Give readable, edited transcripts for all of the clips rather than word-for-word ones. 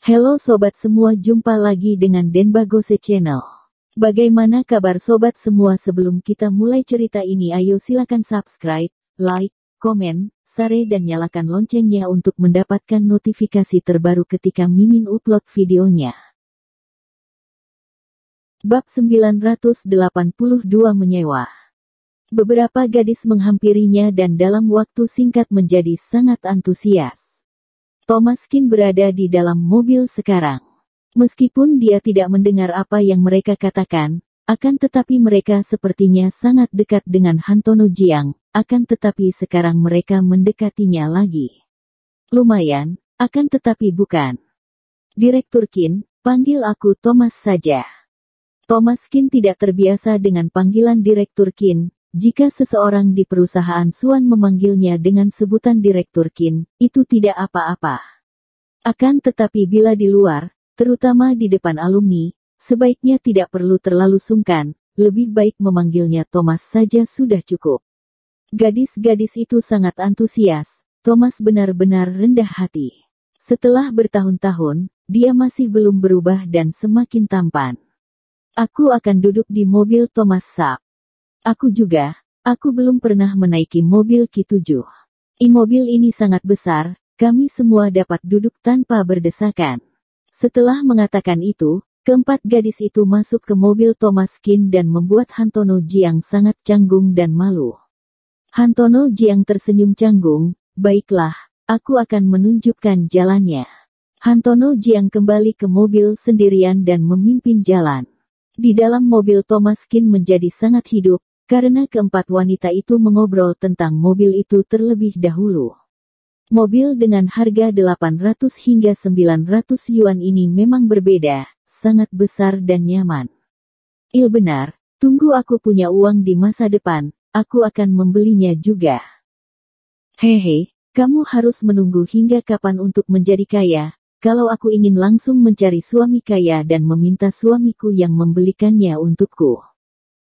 Halo sobat semua, jumpa lagi dengan Denbagose Channel. Bagaimana kabar sobat semua? Sebelum kita mulai cerita ini, ayo silakan subscribe, like, komen, share dan nyalakan loncengnya untuk mendapatkan notifikasi terbaru ketika Mimin upload videonya. Bab 982 menyewa. Beberapa gadis menghampirinya dan dalam waktu singkat menjadi sangat antusias. Thomaskin berada di dalam mobil sekarang. Meskipun dia tidak mendengar apa yang mereka katakan, akan tetapi mereka sepertinya sangat dekat dengan Hantono Jiang, akan tetapi sekarang mereka mendekatinya lagi. Lumayan, akan tetapi bukan. Direktur Qin, panggil aku Thomas saja. Thomaskin tidak terbiasa dengan panggilan Direktur Qin. Jika seseorang di perusahaan Suan memanggilnya dengan sebutan Direktur Qin, itu tidak apa-apa. Akan tetapi bila di luar, terutama di depan alumni, sebaiknya tidak perlu terlalu sungkan, lebih baik memanggilnya Thomas saja sudah cukup. Gadis-gadis itu sangat antusias, Thomas benar-benar rendah hati. Setelah bertahun-tahun, dia masih belum berubah dan semakin tampan. Aku akan duduk di mobil Thomas Sap. Aku juga, aku belum pernah menaiki mobil Q7. Mobil ini sangat besar, kami semua dapat duduk tanpa berdesakan. Setelah mengatakan itu, keempat gadis itu masuk ke mobil Thomaskin dan membuat Hantono Jiang sangat canggung dan malu. Hantono Jiang tersenyum canggung, baiklah, aku akan menunjukkan jalannya. Hantono Jiang kembali ke mobil sendirian dan memimpin jalan. Di dalam mobil Thomaskin menjadi sangat hidup, karena keempat wanita itu mengobrol tentang mobil itu terlebih dahulu. Mobil dengan harga 800 hingga 900 yuan ini memang berbeda, sangat besar dan nyaman. Benar, tunggu aku punya uang di masa depan, aku akan membelinya juga. Hehe, kamu harus menunggu hingga kapan untuk menjadi kaya? Kalau aku ingin langsung mencari suami kaya dan meminta suamiku yang membelikannya untukku.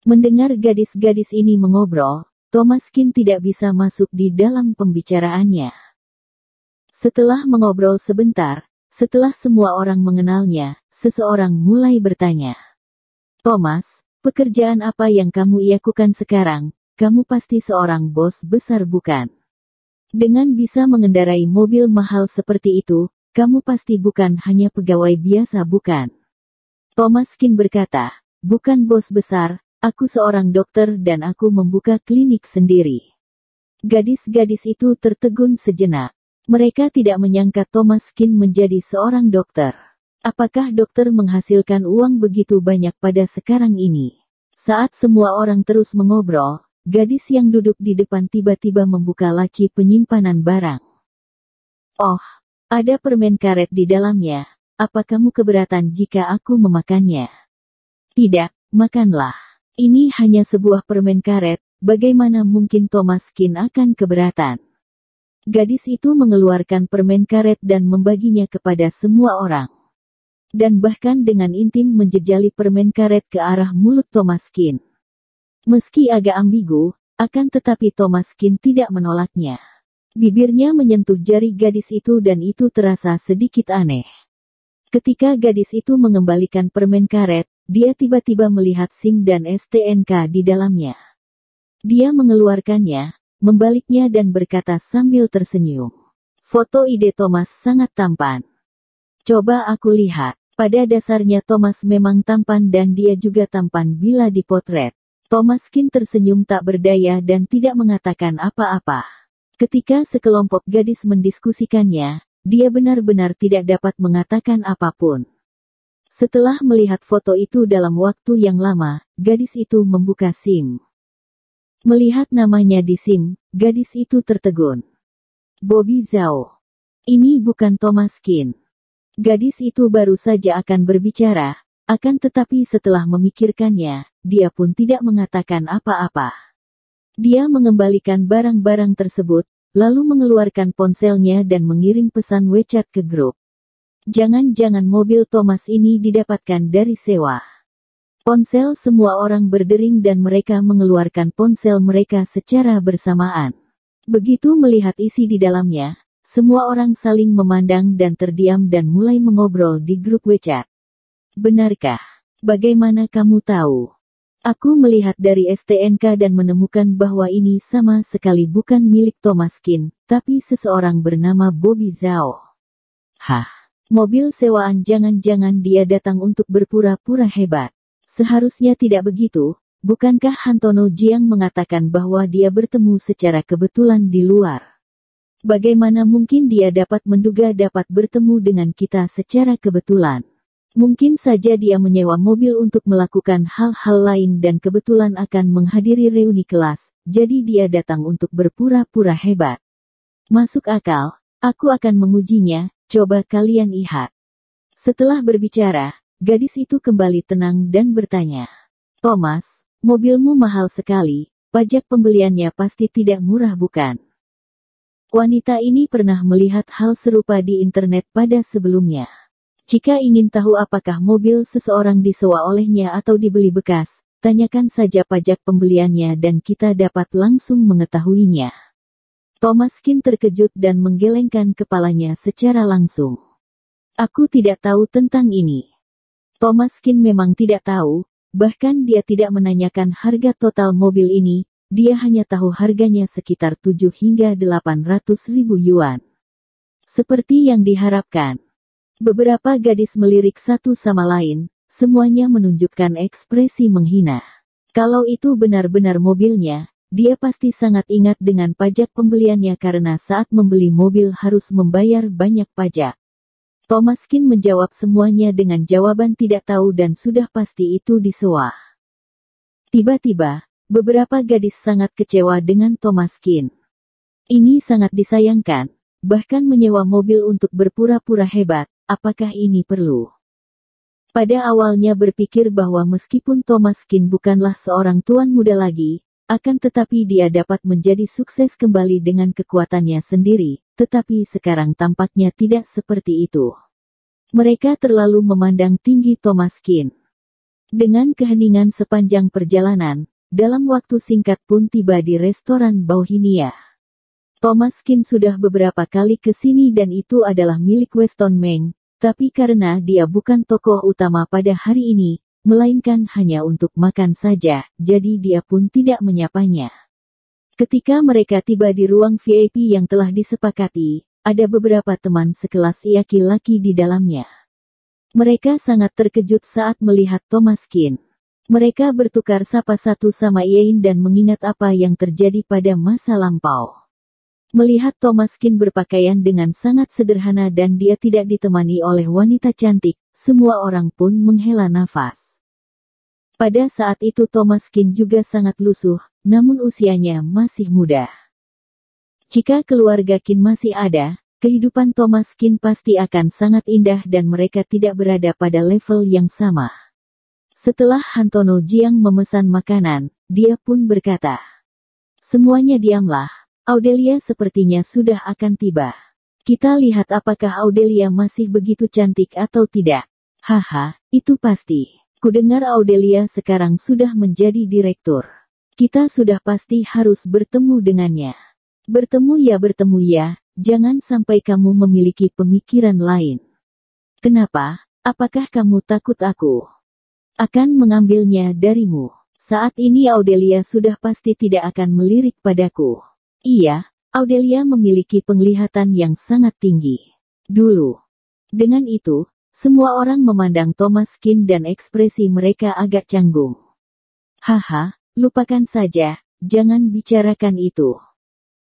Mendengar gadis-gadis ini mengobrol, Thomaskin tidak bisa masuk di dalam pembicaraannya. Setelah mengobrol sebentar, setelah semua orang mengenalnya, seseorang mulai bertanya. Thomas, pekerjaan apa yang kamu lakukan sekarang? Kamu pasti seorang bos besar bukan? Dengan bisa mengendarai mobil mahal seperti itu, kamu pasti bukan hanya pegawai biasa bukan? Thomaskin berkata, bukan bos besar, aku seorang dokter dan aku membuka klinik sendiri. Gadis-gadis itu tertegun sejenak. Mereka tidak menyangka Thomaskin menjadi seorang dokter. Apakah dokter menghasilkan uang begitu banyak pada sekarang ini? Saat semua orang terus mengobrol, gadis yang duduk di depan tiba-tiba membuka laci penyimpanan barang. Oh, ada permen karet di dalamnya. Apa kamu keberatan jika aku memakannya? Tidak, makanlah. Ini hanya sebuah permen karet, bagaimana mungkin Thomaskin akan keberatan? Gadis itu mengeluarkan permen karet dan membaginya kepada semua orang. Dan bahkan dengan intim menjejali permen karet ke arah mulut Thomaskin. Meski agak ambigu, akan tetapi Thomaskin tidak menolaknya. Bibirnya menyentuh jari gadis itu dan itu terasa sedikit aneh. Ketika gadis itu mengembalikan permen karet, dia tiba-tiba melihat SIM dan STNK di dalamnya. Dia mengeluarkannya, membaliknya dan berkata sambil tersenyum. Foto ide Thomas sangat tampan. Coba aku lihat. Pada dasarnya Thomas memang tampan dan dia juga tampan bila dipotret. Thomaskin tersenyum tak berdaya dan tidak mengatakan apa-apa. Ketika sekelompok gadis mendiskusikannya, dia benar-benar tidak dapat mengatakan apapun. Setelah melihat foto itu dalam waktu yang lama, gadis itu membuka SIM. Melihat namanya di SIM, gadis itu tertegun. Bobby Zhao. Ini bukan Thomaskin. Gadis itu baru saja akan berbicara, akan tetapi setelah memikirkannya, dia pun tidak mengatakan apa-apa. Dia mengembalikan barang-barang tersebut, lalu mengeluarkan ponselnya dan mengirim pesan WeChat ke grup. Jangan-jangan mobil Thomas ini didapatkan dari sewa. Ponsel semua orang berdering dan mereka mengeluarkan ponsel mereka secara bersamaan. Begitu melihat isi di dalamnya, Semua orang saling memandang dan terdiam dan mulai mengobrol di grup WeChat. Benarkah? Bagaimana kamu tahu? Aku melihat dari STNK dan menemukan bahwa ini sama sekali bukan milik Thomas Kin, tapi seseorang bernama Bobby Zhao. Hah? Mobil sewaan, jangan-jangan dia datang untuk berpura-pura hebat. Seharusnya tidak begitu, bukankah Hantono Jiang mengatakan bahwa dia bertemu secara kebetulan di luar? Bagaimana mungkin dia dapat menduga dapat bertemu dengan kita secara kebetulan? Mungkin saja dia menyewa mobil untuk melakukan hal-hal lain dan kebetulan akan menghadiri reuni kelas, jadi dia datang untuk berpura-pura hebat. Masuk akal, aku akan mengujinya, coba kalian lihat. Setelah berbicara, gadis itu kembali tenang dan bertanya, Thomas, mobilmu mahal sekali, pajak pembeliannya pasti tidak murah bukan? Wanita ini pernah melihat hal serupa di internet pada sebelumnya. Jika ingin tahu apakah mobil seseorang disewa olehnya atau dibeli bekas, tanyakan saja pajak pembeliannya dan kita dapat langsung mengetahuinya. Thomas Kin terkejut dan menggelengkan kepalanya secara langsung. Aku tidak tahu tentang ini. Thomas Kin memang tidak tahu, bahkan dia tidak menanyakan harga total mobil ini. Dia hanya tahu harganya sekitar 7 hingga 800 ribu yuan. Seperti yang diharapkan. Beberapa gadis melirik satu sama lain, semuanya menunjukkan ekspresi menghina. Kalau itu benar-benar mobilnya, dia pasti sangat ingat dengan pajak pembeliannya karena saat membeli mobil harus membayar banyak pajak. Thomas Kin menjawab semuanya dengan jawaban tidak tahu dan sudah pasti itu disewa. Tiba-tiba, beberapa gadis sangat kecewa dengan Thomas Kin. Ini sangat disayangkan, bahkan menyewa mobil untuk berpura-pura hebat, apakah ini perlu? Pada awalnya berpikir bahwa meskipun Thomas Kin bukanlah seorang tuan muda lagi, akan tetapi dia dapat menjadi sukses kembali dengan kekuatannya sendiri, tetapi sekarang tampaknya tidak seperti itu. Mereka terlalu memandang tinggi Thomas Kin. Dengan keheningan sepanjang perjalanan, dalam waktu singkat pun tiba di restoran Bauhinia. Thomas Kin sudah beberapa kali ke sini dan itu adalah milik Weston Meng, tapi karena dia bukan tokoh utama pada hari ini, melainkan hanya untuk makan saja, jadi dia pun tidak menyapanya. Ketika mereka tiba di ruang VIP yang telah disepakati, ada beberapa teman sekelas laki-laki di dalamnya. Mereka sangat terkejut saat melihat Thomas Kin. Mereka bertukar sapa satu sama lain dan mengingat apa yang terjadi pada masa lampau. Melihat Thomas Kin berpakaian dengan sangat sederhana dan dia tidak ditemani oleh wanita cantik, semua orang pun menghela nafas. Pada saat itu Thomas Kin juga sangat lusuh, namun usianya masih muda. Jika keluarga Kin masih ada, kehidupan Thomas Kin pasti akan sangat indah dan mereka tidak berada pada level yang sama. Setelah Hantono Jiang memesan makanan, dia pun berkata, semuanya diamlah, Audelia sepertinya sudah akan tiba. Kita lihat apakah Audelia masih begitu cantik atau tidak. Haha, itu pasti. Kudengar Audelia sekarang sudah menjadi direktur. Kita sudah pasti harus bertemu dengannya. Bertemu ya, jangan sampai kamu memiliki pemikiran lain. Kenapa? Apakah kamu takut aku akan mengambilnya darimu? Saat ini Audelia sudah pasti tidak akan melirik padaku. Iya, Audelia memiliki penglihatan yang sangat tinggi. Dulu. Dengan itu, semua orang memandang Thomas Kin dan ekspresi mereka agak canggung. Haha, lupakan saja, jangan bicarakan itu.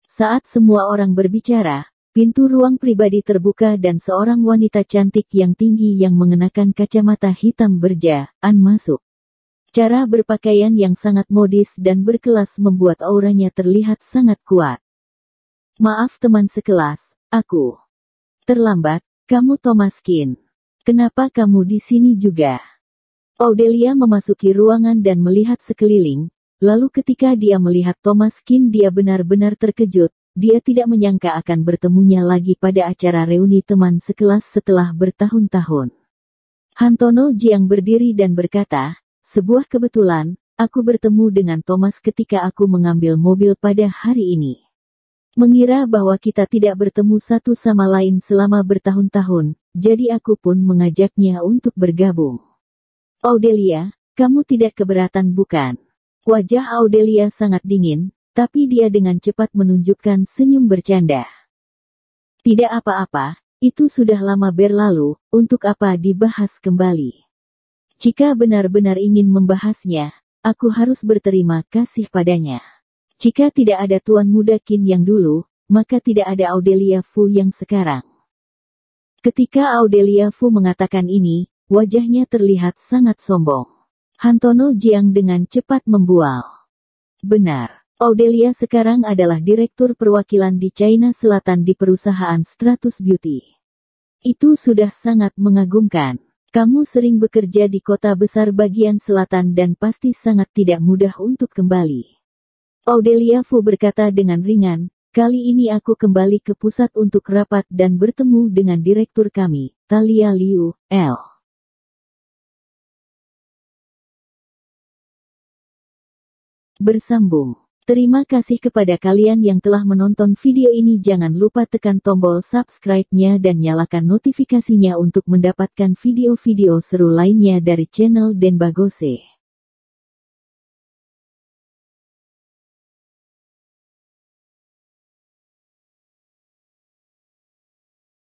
Saat semua orang berbicara, pintu ruang pribadi terbuka dan seorang wanita cantik yang tinggi yang mengenakan kacamata hitam berjaan masuk. Cara berpakaian yang sangat modis dan berkelas membuat auranya terlihat sangat kuat. Maaf teman sekelas, aku terlambat. Kamu Thomas Kin. Kenapa kamu di sini juga? Audelia memasuki ruangan dan melihat sekeliling, lalu ketika dia melihat Thomas Kin dia benar-benar terkejut. Dia tidak menyangka akan bertemunya lagi pada acara reuni teman sekelas setelah bertahun-tahun. Hantono Jiang berdiri dan berkata, sebuah kebetulan, aku bertemu dengan Thomas ketika aku mengambil mobil pada hari ini. Mengira bahwa kita tidak bertemu satu sama lain selama bertahun-tahun, jadi aku pun mengajaknya untuk bergabung. Audelia, kamu tidak keberatan bukan? Wajah Audelia sangat dingin, tapi dia dengan cepat menunjukkan senyum bercanda. Tidak apa-apa, itu sudah lama berlalu, untuk apa dibahas kembali? Jika benar-benar ingin membahasnya, aku harus berterima kasih padanya. Jika tidak ada Tuan Muda Qin yang dulu, maka tidak ada Audelia Fu yang sekarang. Ketika Audelia Fu mengatakan ini, wajahnya terlihat sangat sombong. Hantono Jiang dengan cepat membual. Benar, Audelia sekarang adalah direktur perwakilan di China Selatan di perusahaan Stratus Beauty. Itu sudah sangat mengagumkan. Kamu sering bekerja di kota besar bagian selatan dan pasti sangat tidak mudah untuk kembali. Audelia Fu berkata dengan ringan, kali ini aku kembali ke pusat untuk rapat dan bertemu dengan direktur kami, Talia Liu, L. Bersambung. Terima kasih kepada kalian yang telah menonton video ini. Jangan lupa tekan tombol subscribe-nya dan nyalakan notifikasinya untuk mendapatkan video-video seru lainnya dari channel Denbagose.